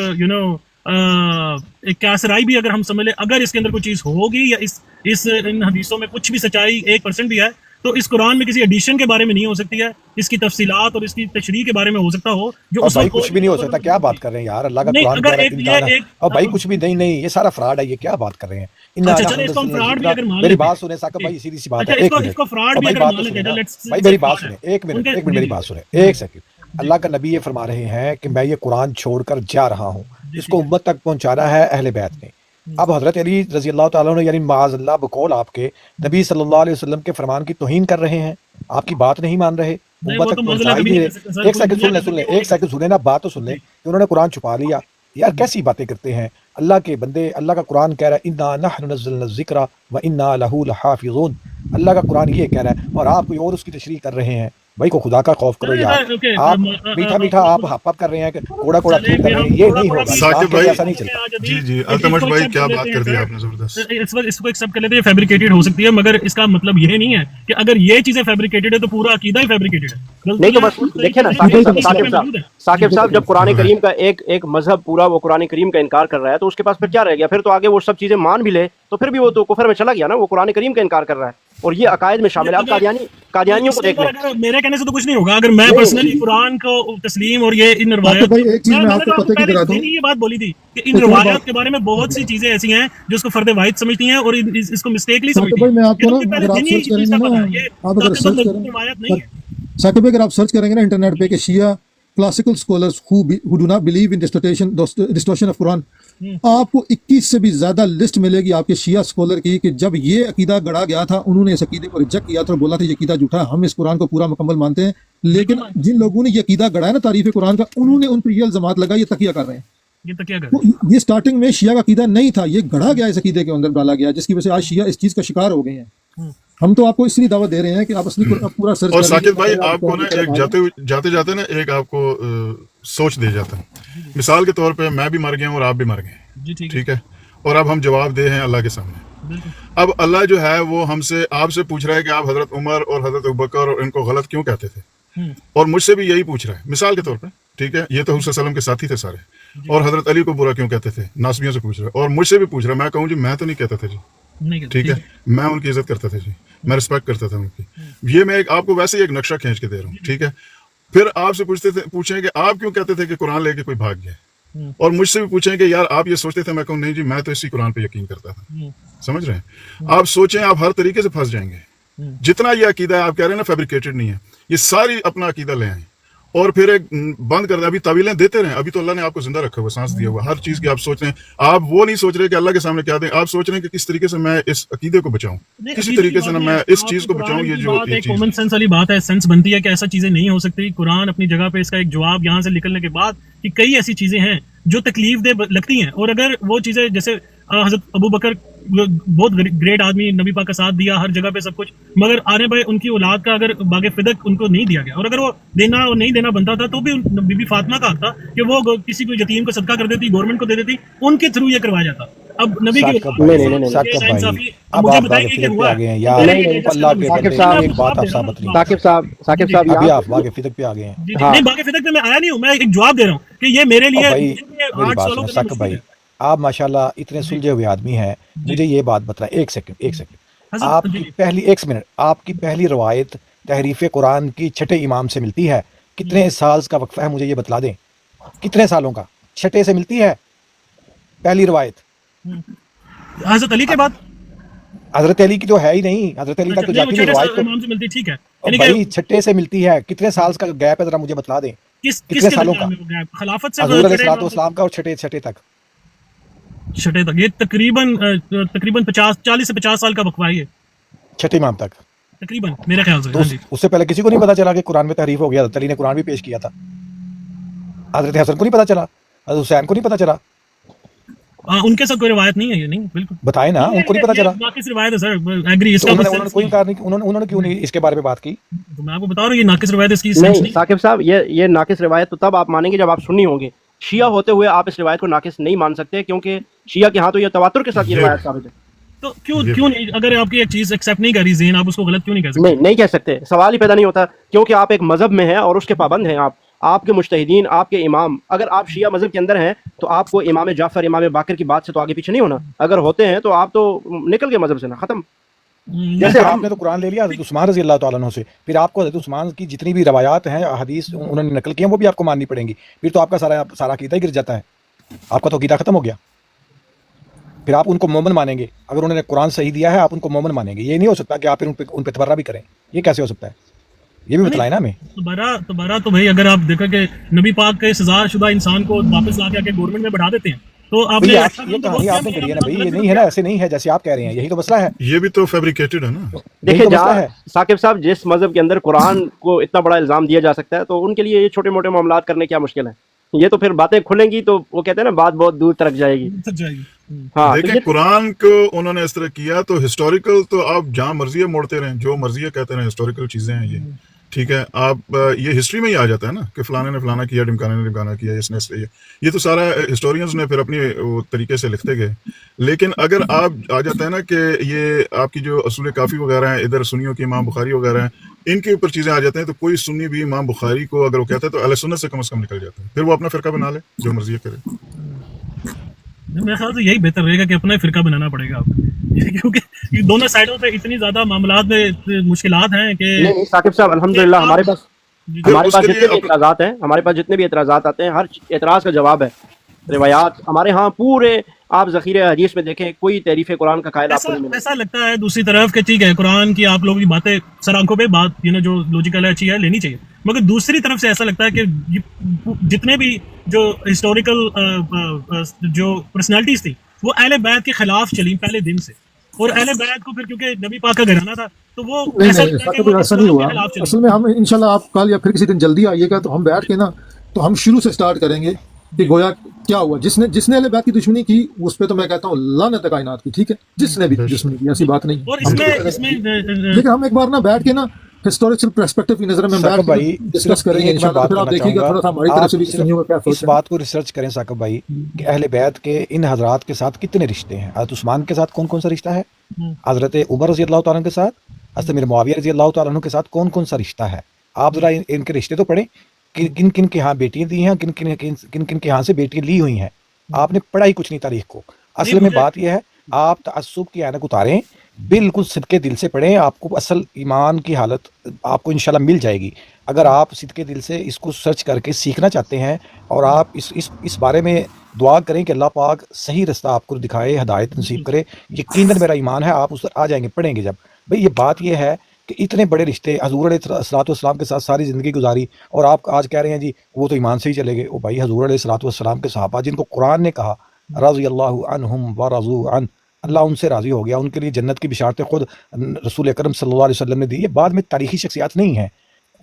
एक कैसराई भी अगर हम समझ ले, अगर इसके अंदर कोई चीज़ होगी या इस इन हदीसों में कुछ भी सच्चाई 1% भी है, तो इस कुरान में किसी एडिशन के बारे में नहीं हो सकती है, इसकी तफसीलात और इसकी तशरीह के बारे में हो सकता हो जो और उस भाई वक्त कुछ भी नहीं हो सकता, क्या बात कर रहे हैं यार, अल्लाह का नहीं, कुरान अगर कह रहा है एक- इंसान ये है। एक- और भाई कुछ भी नहीं, ये सारा फ्रॉड है, ये क्या बात कर रहे हैं। अच्छा, चलो इसको हम फ्रॉड भी अगर मान मेरी लेते बात हैं। सुने साकिब भाई, सीधी सी बात अच्छा, है, एक इसको मिनट फ्रॉड और भी भाई अगर बात मान तो लेते सुने हैं, ना। let's भाई say मेरी बात fraud है। सुने, एक मिनट उनके- मेरी जी, बात जी। सुने, एक सेकंड। अल्लाह का नबी ये फरमा रहे हैं कि मैं ये कुरान छोड़कर जा रहा हूँ, इसको उम्मत तक पहुंचाना है अहले बैत ने। अब हजरत अली रजी अल्लाह तआला अन्हु यानी माअज़ल्लाह बकौल आपके नबी सल्लल्लाहु अलैहि वसल्लम के फरमान की तौहीन कर रहे हैं, आपकी बात नहीं मान रहे, नहीं, उम्मत वो तक तो पहुंचा माज़ल्लाह ही कभी नहीं नहीं रहे। कर सकते सर, एक कोई सेकंड सुन ले, दुनिया एक सेकंड सुने ना, बात तो सुन ले कि उन्होंने कुरान छुपा लिया। यार कैसी बातें करते हैं अल्लाह के बंदे। अल्लाह का कुरान कह रहा है इन्ना नहनु नज़्ज़लना ज़िक्रा व इन्ना लहू लहाफ़िज़ून। अल्लाह का कुरान ये कह रहा है और आप कोई और उसकी तशरीह कर रहे हैं। भाई को खुदा का खौफ करो चलिए यार। सर, ओके, आप मीठा मीठा आप हप कर रहे हैं, कोड़ा कोड़ा चलिए, ठीक कर रहे हैं, हम ये थोड़ा नहीं थोड़ा होगा। भी- इस्लाम साकिब के भाई, ऐसा नहीं चलता। जी अल्तमश भाई क्या बात कर दी आपने जबरदस्त। इस वक्त इसको एक्सेप्ट कर लेते हैं, फैब्रिकेटेड हो सकती है, मगर इसका मतलब ये नहीं है कि अगर ये चीजें फैब्रिकेटेड है तो पूरा अकीदा ही फैब्रिकेटेड है। नहीं तो बस देखिए ना साकिब साहब जब कुरान करीम का एक मजहब पूरा वो कुरान करीम का इनकार कर रहा है, तो उसके पास फिर क्या रह गया? फिर तो आगे वो सब चीजें मान भी ले तो फिर भी वो तो कुफर में चला गया ना। वो कुरान करीम का इनकार कर रहा है और ये अकायद में शामिल है। आप कादियानियों को देख लें। अगर मेरे कहने से तो कुछ नहीं होगा, अगर मैं पर्सनली कुरान को तस्लीम और ये इन तो रवायत, भाई एक चीज मैं आपको पते की पहले करा दूं, ये बात बोली थी कि इन एक और रवायत बात- के बारे में बहुत सी चीजें ऐसी हैं जो उसको फर्द वाहिद समझती हैं और इसको मिस्टेकली साकिब समझती भाई हैं। मैं आपको ये ना, तो पहले अगर आप दिन ही सर्च इस चीज़ करेंगे का ना, पता है, ये आप अगर ताकत सर्च मजबूत करेंगे रवायत नहीं है। साकिब भाई अगर आप सर्च करेंगे ना इंटरनेट पे कि Shia classical scholars who do not believe in distortion of Quran, आपको 21 से भी ज्यादा लिस्ट मिलेगी आपके शिया स्कॉलर की कि जब ये अकीदा गढ़ा गया था उन्होंने इस अकीदे को रिजेक्ट किया था और बोला था ये अकीदा झूठा है, हम इस कुरान को पूरा मुकम्मल मानते हैं। लेकिन जिन लोगों ने ये अकीदा गढ़ा है ना तारीफ कुरान का, उन्होंने उन पर ये इल्जामात लगाया ये तकिया कर रहे हैं। ये तो क्या कर तो ये स्टार्टिंग में शिया का अकीदा नहीं था, ये गढ़ा गया इस अकीदे के अंदर डाला गया, जिसकी वजह से आज शिया इस चीज का शिकार हो गए हैं। हम तो आपको इसलिए दावत दे रहे हैं कि आप असली पूरा सर्च और करें। साकिब भाई आपको ना एक जाते जाते ना एक आपको सोच दे जाता है। मिसाल के तौर पे मैं भी मर गया हूँ और आप भी मर गए, जी, ठीक ठीक है, और अब हम जवाब दे हैं अल्लाह के सामने। बिल्कुल। अब अल्लाह जो है वो हमसे आपसे पूछ रहा है कि आप हजरत उमर और हजरत अबू बकर और इनको गलत क्यों कहते थे, और मुझसे भी यही पूछ रहा है मिसाल के तौर पे, ठीक है। ये तो हुस्न सल्लम के साथी थे सारे, और हजरत अली को बुरा क्यों कहते थे, नासबियों से पूछ रहा है, और मुझसे भी पूछ रहा है। मैं कहूँ जी मैं तो नहीं कहता था जी, नहीं ठीक है, मैं उनकी इज्जत करता था जी, मैं रिस्पेक्ट करता था उनकी। ये मैं आपको वैसे ही एक नक्शा खींच के दे रहा हूँ, ठीक है। फिर आपसे पूछें कि आप क्यों कहते थे कि कुरान लेके कोई भाग गया, और मुझसे भी पूछें कि यार आप ये सोचते थे, मैं कहूँ नहीं जी मैं तो इसी कुरान पे यकीन करता था। समझ रहे हैं? आप सोचें आप हर तरीके से फंस जाएंगे। जितना ये अकीदा है आप कह रहे हैं ना फैब्रिकेटेड नहीं है, ये सारी अपना अकीदा ले आए और फिर एक बंद कर दे। अभी तवीलें देते रहे, अभी तो अल्लाह ने आपको जिंदा रखा हुआ, सांस दिया हुआ, हर चीज की आप सोच रहे हैं। आप वो नहीं सोच रहे कि अल्लाह के सामने क्या दें, आप सोच रहे हैं कि किस तरीके से मैं इस अकीदे को बचाऊं, किसी तरीके से ना मैं इस चीज को बचाऊं। ये जो एक कॉमन सेंस वाली बात है, सेंस बनती है कि ऐसा चीजें नहीं हो सकती। कुरान अपनी जगह पे इसका एक जवाब यहाँ से निकलने के बाद कि कई ऐसी चीजें हैं जो तकलीफ दे लगती हैं, और अगर वो चीजें जैसे हजरत अबू बकर बहुत ग्रेट आदमी, नबी पाक का साथ दिया हर जगह पे सब कुछ, मगर आने भाई उनकी औलाद का अगर बागे फिदक उनको नहीं दिया गया, और अगर वो देना और नहीं देना बनता था तो भी बीबी फातिमा का हक था कि वो किसी को यतीम को सदका कर देती, गवर्नमेंट को दे देती, उनके थ्रू ये करवाया जाता। अब नबी की साकिब भाई अब आप बागे फिदक पे आ गए हैं यार, अल्लाह के बंदे, एक बात आप साबित नहीं, साकिब साहब अभी आप बागे फिदक पे आ गए हैं। नहीं, बागे फिदक पे मैं आया नहीं हूँ, मैं एक जवाब दे रहा हूँ कि ये मेरे लिए भाई मेरी बात सुनो साकिब भाई, आप माशाल्लाह इतने सुलझे हुए आदमी हैं। मुझे ये बात बताएं, एक सेकंड, आपकी पहली एक मिनट, आपकी पहली रवायत तहरीफ कुरान की छठे इमाम से मिलती है। कितने साल का वक्फा है मुझे ये बतला दें, कितने सालों का? छठे से मिलती है पहली रवायत। हजरत अली के बाद हजरत अली की तो है ही नहीं, हजरत अली तक तो जाती नहीं रवायत तो। इमाम से मिलती, ठीक है, और भाई छठे से मिलती है, कितने साल का गैप है जरा मुझे बतला दें, कितने सालों का? खिलाफत से हजूर अलैहिस्सलाम का और छठे तक, छठे तक ये तकरीबन 40 से 50 साल का वक्फा है। छठे इमाम तक। तकरीबन मेरे ख्याल से। तो हाँ जी। उससे पहले किसी को नहीं पता चला कि कुरान में तहरीफ हो गया? हज़रत अली ने कुरान भी पेश किया था, हज़रत हसन को नहीं पता चला, हज़रत हुसैन को नहीं पता चला। उनके साथ कोई रिवायत नहीं है ये, नहीं बिल्कुल बताए ना, उनको नहीं पता चला। नाकिस रिवायत है सर, एग्री। तो इसका उन्होंने कोई इनकार नहीं, उन्होंने क्यों नहीं इसके बारे में बात की? तो मैं आपको बता रहा हूँ ये नाकिस रिवायत, इसकी सेंस नहीं नहीं। साकिब साहब, ये नाकिस रिवायत तो तब आप मानेंगे जब आप सुन्नी होंगे। शिया होते हुए आप इस रिवायत को नाकिस नहीं मान सकते, क्योंकि शिया के यहाँ तो ये तवातुर के साथ ये रिवायत साबित है। तो क्यों नहीं, अगर आपकी एक चीज एक्सेप्ट नहीं करी ज़हन, आप उसको गलत क्यों नहीं कह सकते? नहीं कह सकते, सवाल ही पैदा नहीं होता, क्योंकि आप एक मजहब में हैं और उसके पाबंद हैं। आपके मुजतहिदीन, आपके इमाम, अगर आप शिया मजहब के अंदर हैं तो आपको इमाम जाफर, इमाम बाकर की बात से तो आगे पीछे नहीं होना। अगर होते हैं तो आप तो निकल गए मजहब से ना, खत्म। जैसे आपने तो कुरान ले लिया हज़रत उस्मान रज़ी अल्लाह तआला अन्हु से, फिर आपको हज़रत उस्मान की जितनी भी रवायात हैं, हदीस उन्होंने नकल की हैं, वो भी आपको माननी पड़ेंगी। फिर तो आपका सारा अकीदा ही गिर जाता है, आपका तो अकीदा खत्म हो गया। फिर आप उनको मोमन मानेंगे, अगर उन्होंने कुरान सही दिया है आप उनको मोमन मानेंगे। ये नहीं हो सकता कि आप फिर उन पे तबर्रा भी करें, ये कैसे हो सकता है? ये भी बताएं ना हमें। दोबारा तो भाई, अगर आप देखो कि नबी पाक के सज़ाशुदा इंसान को वापस ला के आके गवर्नमेंट में बढ़ा देते हैं, तो आपने ये कहानी आपने करी है ना भाई, ये नहीं है ना, ऐसे नहीं है जैसे आप कह रहे हैं, यही तो मसला है। ये भी तो फैब्रिकेटेड है ना। देखिए तो मसला जहाँ है। साकिब साहब जिस मजहब के अंदर कुरान को इतना बड़ा इल्जाम दिया जा सकता है, तो उनके लिए ये छोटे मोटे मामलात करने क्या मुश्किल है? ये तो फिर बातें खुलेंगी तो वो कहते हैं ना, बात बहुत दूर तक जाएगी। थक जाएगी। हाँ, तो देखिए, कुरान को उन्होंने इस तरह किया तो हिस्टोरिकल तो आप जहाँ मर्जी है मोड़ते रहें, जो मर्जी है कहते रहें, हिस्टोरिकल चीजें हैं ये, ठीक है। आप ये हिस्ट्री में ही आ जाता है ना कि फलाने ने फलाना किया, ढिमकाने ने ढिमकाना किया, इसने ये तो सारा हिस्टोरियंस ने फिर अपनी वो तरीके से लिखते गए। लेकिन अगर आप आ जाता है ना कि ये आपकी जो असूल काफ़ी वगैरह हैं, इधर सुन्नियों की इमाम बुखारी वगैरह हैं, इनके ऊपर चीज़ें आ जाते हैं, तो कोई सुन्नी भी इमाम बुखारी को अगर वो कहता है तो अहले सुन्नत से कम निकल जाता है। फिर वो अपना फ़िरका बना ले, जो मर्जी करे। मेरे ख्याल से यही बेहतर रहेगा कि अपना ही फिरका बनाना पड़ेगा आपको, क्योंकि ये दोनों साइडों पे इतनी ज्यादा मामलात में मुश्किलात हैं कि नहीं साकिब साहब, अल्हम्दुलिल्लाह हमारे पास जितने भी एतराज़ात हैं, हमारे पास जितने भी एतराज़ात आते हैं, हर एतराज़ का जवाब है। रिवायात हमारे यहाँ पूरे, आप ज़ख़ीरे हदीस में देखें, कोई तहरीफ़ कुरान का कायदा आपको नहीं मिलेगा। ऐसा लगता है दूसरी तरफ कि ठीक है, कुरान की आप लोगों की बातें सर आंखों पे बात, जो लॉजिकल है, अच्छी है, लेनी चाहिए, मगर दूसरी तरफ से ऐसा लगता है कि जितने भी जो हिस्टोरिकल जो पर्सनालिटीज थी वो अहले बैत के खिलाफ चली पहले दिन से, और अहले बैत को फिर क्योंकि नबी पाक का घराना था तो वो ऐसा नहीं हुआ। असल में हम इंशाल्लाह आप कल या फिर किसी दिन जल्दी आइएगा तो हम बैठ के ना, तो हम शुरू से स्टार्ट करेंगे कि गोया क्या हुआ, जिसने अहले बैत की दुश्मनी की उस पर तो मैं कहता हूँ लानत कायनात की, ठीक है, जिसने भी दुश्मनी की, ऐसी बात नहीं। और इसमें लेकिन हम एक बार ना बैठ के ना हिस्टोरिकल पर्सपेक्टिव की नजर में बैठ भाई डिस्कस करेंगे इंशाल्लाह, फिर आप देखिएगा थोड़ा सा हमारी तरफ से भी सुनिएगा क्या सोच इस बात को रिसर्च करें साकिब भाई कि अहले बैत के इन हजरात के साथ कितने रिश्ते हैं। हज़रत उस्मान के साथ कौन कौन सा रिश्ता है, हज़रत उमर रज़ी अल्लाह तआला के साथ, हज़रत मीर मुआविया रज़ी अल्लाह तआला के साथ कौन कौन सा रिश्ता है। आप जरा इनके रिश्ते तो पढ़ें, किन किन के यहाँ बेटियां दी हैं, किन किन के यहाँ से बेटियां ली हुई हैं। आपने पढ़ा ही कुछ नहीं तारीख को। असल में बात यह है, आप तअस्सुब की ऐनक उतारें, बिल्कुल सिद्के दिल से पढ़ें, आपको असल ईमान की हालत आपको इंशाल्लाह मिल जाएगी। अगर आप सिद्के दिल से इसको सर्च करके सीखना चाहते हैं और आप इस बारे में दुआ करें कि अल्लाह पाक सही रास्ता आपको दिखाए, हिदायत नसीब करे, यकीनन मेरा ईमान है आप उस पर आ जाएंगे पढ़ेंगे जब। भाई ये बात ये है कि इतने बड़े रिश्ते, हज़ूर अलैहिस्सलाम के साथ सारी ज़िंदगी गुजारी, और आप आज कह रहे हैं जी वो तो ईमान से ही चले गए। ओ भाई, हज़ूर अलैहिस्सलाम के सहाबा जिनको कुरान ने कहा रज़ी अल्लाहु अन्हुम व रज़ू अन, अल्लाह उनसे राज़ी हो गया, उनके लिए जन्नत की बिशारतें खुद रसूल अकरम सल्लल्लाहु अलैहि वसल्लम ने दी। ये बाद में तारीख़ी शख्सियात नहीं हैं,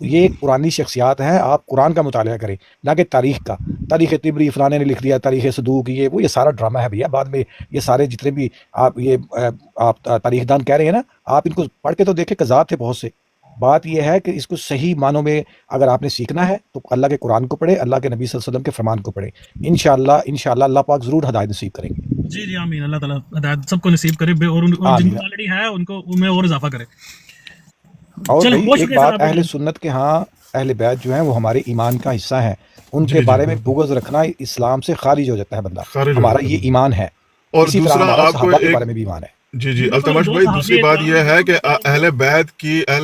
ये पुरानी शख्सियात हैं। आप कुरान का मुताला करें, ना कि तारीख़ का। तारीख़ तिबरी फलाने ने लिख दिया, तारीख़ सदूक, ये सारा ड्रामा है भैया। बाद में ये सारे जितने भी आप तारीख़दान कह रहे हैं ना, आप इनको पढ़ के तो देखें, कज़ाब थे बहुत से। बात यह है कि इसको सही मानों में अगर आपने सीखना है तो अल्लाह के कुरान को पढ़े, अल्लाह के नबी सल्लल्लाहु अलैहि वसल्लम के फरमान को पढ़े। इंशाअल्लाह अल्लाह पाक ज़रूर हिदायत नसीब करेंगे। जी आमीन। अल्लाह ताला हिदायत सबको नसीब करे, और जिनको ऑलरेडी है उनको उनमें और इजाफा करे। और भाई एक बात, अहले सुन्नत के यहाँ अहले बैत जो हैं वो हमारे ईमान का हिस्सा है। उनके बारे में बुग़्ज़ रखना इस्लाम से खारिज हो जाता है बंदा। हमारा ये ईमान है, और दूसरा आपको के बारे में भी ईमान है। जी अल्तमश भाई, दूसरी बात यह है कि अहले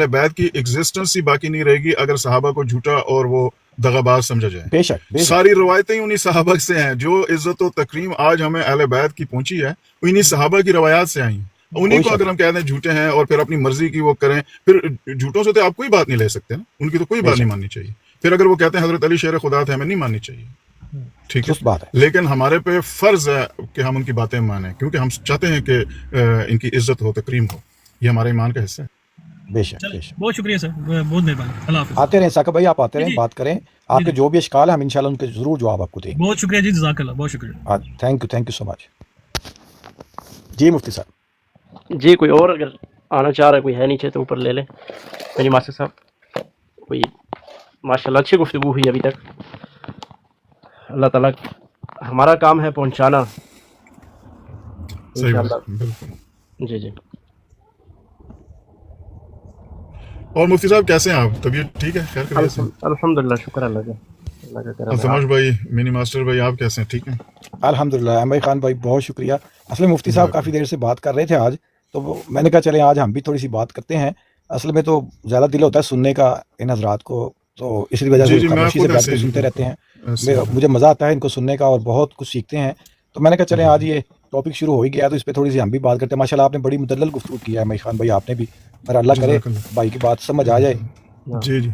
बैत की एग्जिस्टेंस ही बाकी नहीं रहेगी अगर सहाबा को झूठा और वो दगाबाज समझा जाए। बेशक सारी रवायतें उन्हीं सहाबा से हैं। जो इज्जत और तकरीम आज हमें अहले बैत की पहुंची है, इन्हीं सहाबा की रवायात से आई। उन्हीं को अगर हम कहते हैं झूठे हैं और फिर अपनी मर्जी की वो करें, फिर झूठों से तो आप कोई बात नहीं ले सकते ना, उनकी तो कोई बात नहीं माननी चाहिए। फिर अगर वो कहते हैं हजरत अली शेर खुदा थे, हमें नहीं माननी चाहिए, ठीक है, बात है। लेकिन हमारे पे फर्ज है कि हम उनकी बातें माने, क्योंकि हम चाहते हैं कि इनकी इज्जत हो, तकरीम हो। ये हमारे ईमान का हिस्सा है। बेशक चलिए, बेशक। बहुत शुक्रिया सर, बहुत मेहरबानी, अल्लाह हाफिज़। आते रहें साकिब भाई, आप आते रहें, जी, बात करें, जी, आपके जी। जो भी इश्काल है हम इंशाल्लाह उनके जरूर जवाब आपको देंगे। बहुत शुक्रिया जी, जज़ाकल्लाह, बहुत शुक्रिया। Thank you so much. जी मुफ्ती साहब। जी कोई और अगर आना चाह रहा है, कोई है नीचे तो ऊपर ले लें। मेरी मास्टर साहब कोई माशाल्लाह अच्छी गुफ्तगू हुई अभी तक। अल्लाह ताला, हमारा काम है पहुंचाना सही बात, इंशाल्लाह। बिल्कुल। जी जी। और मुफ्ती साहब कैसे हैं आप? तबीयत ठीक है? खैर खैरियत से? अल्हम्दुलिल्लाह, शुक्र अल्लाह का, अल्लाह का करम है। अल्तमाश भाई, मिनी मास्टर भाई, आप कैसे हैं? ठीक हैं? अल्हम्दुलिल्लाह अहमद खान भाई बहुत शुक्रिया। असल में मुफ्ती साहब काफ़ी देर से बात कर रहे थे आज, तो मैंने कहा चले आज हम भी थोड़ी सी बात करते हैं। असल में तो ज़्यादा दिल होता है सुनने का इन हज़रात को, तो इसी वजह जी से जी, मैं खामोशी से खुद बैठ ऐसे के ही सुनते रहते हैं। ऐसे ही। मुझे मज़ा आता है इनको सुनने का और बहुत कुछ सीखते हैं। तो मैंने कहा चले आज ये टॉपिक शुरू हो ही गया तो इस पर थोड़ी सी हम भी बात करते हैं। माशाल्लाह आपने बड़ी मुदल्लल गुफ्तगू किया है अहमद खान भाई, आपने भी, पर अल्लाह करे जज़ाकल्लाह। भाई की बात समझ आ जाए। जी जी,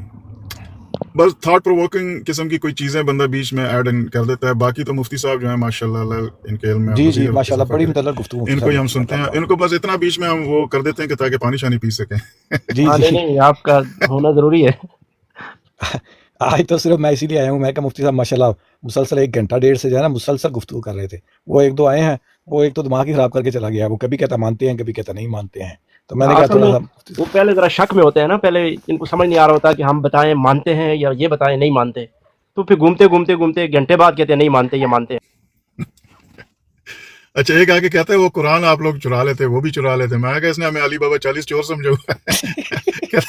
बस थॉट प्रोवोकिंग किस्म की कोई चीज़ें बंदा बीच में ऐड कर देता है। बाकी तो मुफ्ती साहब जो है माशाल्लाह, अल्लाह इनके इल्म में जी मज़ीद जी माशाल्लाह इज़ाफ़ा बड़ी करे। मुदल्लल गुफ्तगू मुफ्ती इनको ही साहब हम ने सुनते हैं, की। इनको बस इतना बीच में हम वो कर देते हैं कि ताकि पानी शानी पी सकें। जी हाँ नहीं जी नहीं, आपका होना ज़रूरी है। आज तो सिर्फ मैं इसीलिए आया हूँ, मैं कहा मुफ्ती साहब माशाल्लाह मुसलसल 1 घंटा 1.5 से जो है ना मुसलसल गुफ्तगू कर रहे थे। वो एक दो आए हैं, वो एक तो दिमाग ही खराब करके चला गया, वो कभी कहता मानते हैं कभी कहता नहीं मानते हैं। तो मैंने कहा असल थोड़ा में सा वो पहले ज़रा शक में होते हैं ना, पहले इनको समझ नहीं आ रहा होता कि हम बताएं मानते हैं या ये बताएं नहीं मानते, तो फिर घूमते घूमते घूमते घंटे बाद कहते हैं नहीं मानते या मानते हैं। अच्छा, एक आके कहता है वो कुरान आप लोग चुरा लेते, वो भी चुरा लेते। मैं कहा इसने हमें अली बाबा 40 चोर समझा हुआ है।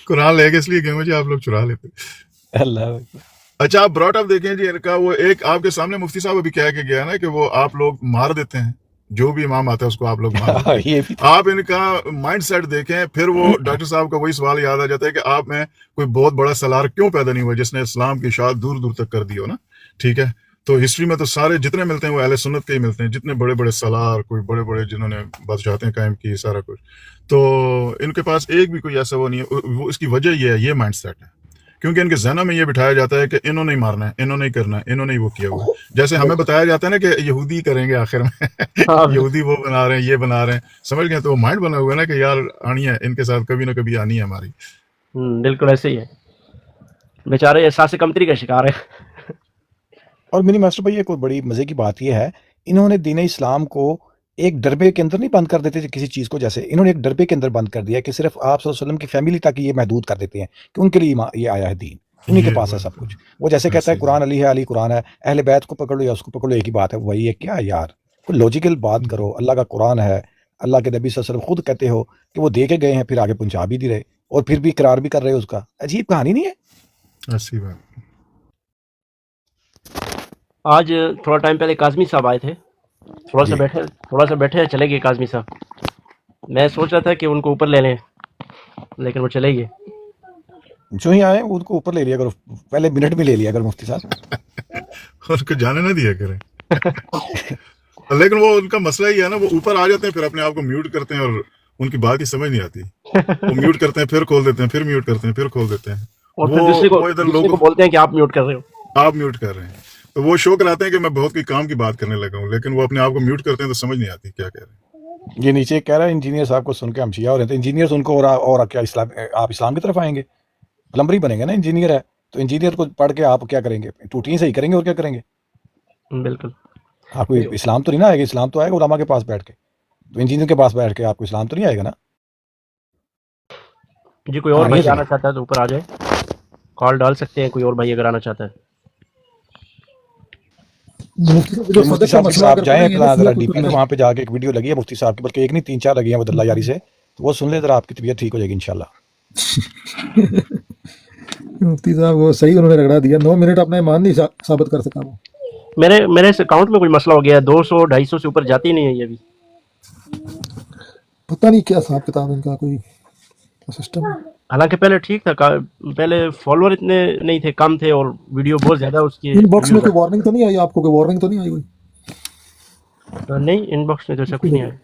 कुरान ले गए इसलिए गए मुझे, आप लोग चुरा लेते। अल्लाह अच्छा, आप ब्रॉट अप देखें जी, इनका वो एक आपके सामने मुफ्ती साहब अभी कह के गया ना कि वो आप लोग मार देते हैं, जो भी इमाम आता है उसको आप लोग मार देते हैं। ये भी आप इनका माइंड सेट देखें, फिर वो डॉक्टर साहब का वही सवाल याद आ जाता है कि आप में कोई बहुत बड़ा सलार क्यों पैदा नहीं हुआ जिसने इस्लाम की इशाअत दूर दूर तक कर दी हो ना। ठीक है, तो हिस्ट्री में तो सारे जितने मिलते हैं वो अहले सुन्नत के ही मिलते हैं, जितने बड़े बड़े सलार, कोई बड़े बड़े जिन्होंने बादशाहतें कायम की, सारा कुछ। तो इनके पास एक भी कोई ऐसा वो नहीं है। वो इसकी वजह ये है, ये माइंड सेट है, क्योंकि इनके जहनों में ये बिठाया जाता है कि इन्होंने ही मारना है, इन्होंने ही करना है, इन्होंने ही वो किया हुआ है। जैसे हमें बताया जाता है ना कि यहूदी करेंगे आखिर में। हाँ यहूदी वो बना रहे हैं, ये बना रहे हैं, समझ गए? तो माइंड बना हुआ है ना कि यार आनी है इनके साथ, कभी ना कभी आनी है हमारी। बिल्कुल ऐसे ही है, बेचारे एहसास कमतरी का शिकार है। और मिनी मास्टर भाई एक और बड़ी मजे की बात यह है, इन्होंने दीन इस्लाम को एक डरबे के अंदर नहीं बंद कर देते थे किसी चीज को, जैसे इन्होंने एक डरबे के अंदर बंद कर दिया कि सिर्फ आप सल्लल्लाहु अलैहि वसल्लम की फैमिली तक ये महदूद कर देते हैं कि उनके लिए ये आया है दीन, उन्हीं के ये पास है बात सब है। कुछ। वो जैसे कहता है ऐसे ही कुरान अली है, अली कुरान है, अहले बैत को पकड़ लो या उसको पकड़ लो, एक ही बात है। वही है क्या यार, कोई लॉजिकल बात करो। अल्लाह का कुरान है, अल्लाह के नबी सल्लल्लाहु अलैहि वसल्लम खुद कहते हो कि वो दे के गए हैं, फिर आगे पहुंचा भी दे रहे और फिर भी इकरार भी कर रहे हो उसका। अजीब कहानी नहीं है? ऐसी बात। आज थोड़ा टाइम पहले काज़मी साहब आए थे, थोड़ा सा बैठे चले गए काज़मी साहब। मैं सोच रहा था कि उनको ऊपर ले लें, लेकिन वो चले गए। जो ही आए उनको ऊपर ले लिया करो, पहले मिनट में ले लिया करो मुफ्ती साहब। उनको जाने ना दिया करें। लेकिन वो उनका मसला ही है ना, वो ऊपर आ जाते हैं फिर अपने आप को म्यूट करते हैं और उनकी बात ही समझ नहीं आती। वो म्यूट करते हैं, फिर खोल देते हैं, फिर म्यूट करते हैं, फिर खोल देते हैं। और फिर दूसरे वो इधर को लोग बोलते हैं कि आप म्यूट कर रहे हो। आप म्यूट कर रहे हैं, तो वो शो कराते हैं कि मैं बहुत कोई काम की बात करने लगा हूँ, लेकिन वो अपने आप को म्यूट करते हैं तो समझ नहीं आती क्या कह रहे हैं। ये नीचे कह रहा है इंजीनियर साहब को सुन के हम शिया हो रहे थे। इंजीनियर उनको और क्या इस्लाम, आप इस्लाम की तरफ आएंगे? प्लम्बरी बनेंगे ना, इंजीनियर है तो इंजीनियर को पढ़ के आप क्या करेंगे? टूटियां सही करेंगे और क्या करेंगे? बिल्कुल। आपको इस्लाम तो नहीं ना आएगा। इस्लाम तो आएगा उलमा के पास बैठ के, तो इंजीनियर के पास बैठ के आपको इस्लाम तो नहीं आएगा ना। जी कोई और हाँ, भाई ये आना चाहता है तो ऊपर आ जाए, कॉल डाल सकते हैं कोई और भाई अगर आना चाहता है। मुफ्ती साहब, जो मुफ्ती सदर का साहब मसला आप अगर जाएं पढ़ेंगे ना, अपना जरा तो डीपी में, वहाँ पे जाके एक वीडियो लगी है मुफ्ती साहब की, बल्कि एक नहीं 3-4 लगी हैं बदल्ला यारी से, तो वो सुन ले जरा, आपकी तबीयत ठीक हो जाएगी इंशाल्लाह। मुफ्ती साहब वो सही उन्होंने रगड़ा दिया। 9 मिनट अपना ईमान नहीं साबित कर सका वो। मेरे इस अकाउंट में कोई मसला हो गया है, 200-250 से ऊपर जाती नहीं है ये भी। पता नहीं क्या हिसाब किताब इनका, कोई सिस्टम है। हालांकि पहले ठीक था, पहले फॉलोअर इतने नहीं थे, कम थे, और वीडियो बहुत ज्यादा उसकी। इनबॉक्स में कोई वार्निंग तो नहीं आई आपको? कोई वार्निंग तो नहीं आई कोई? नहीं, इनबॉक्स में तो ऐसा कुछ नहीं आया।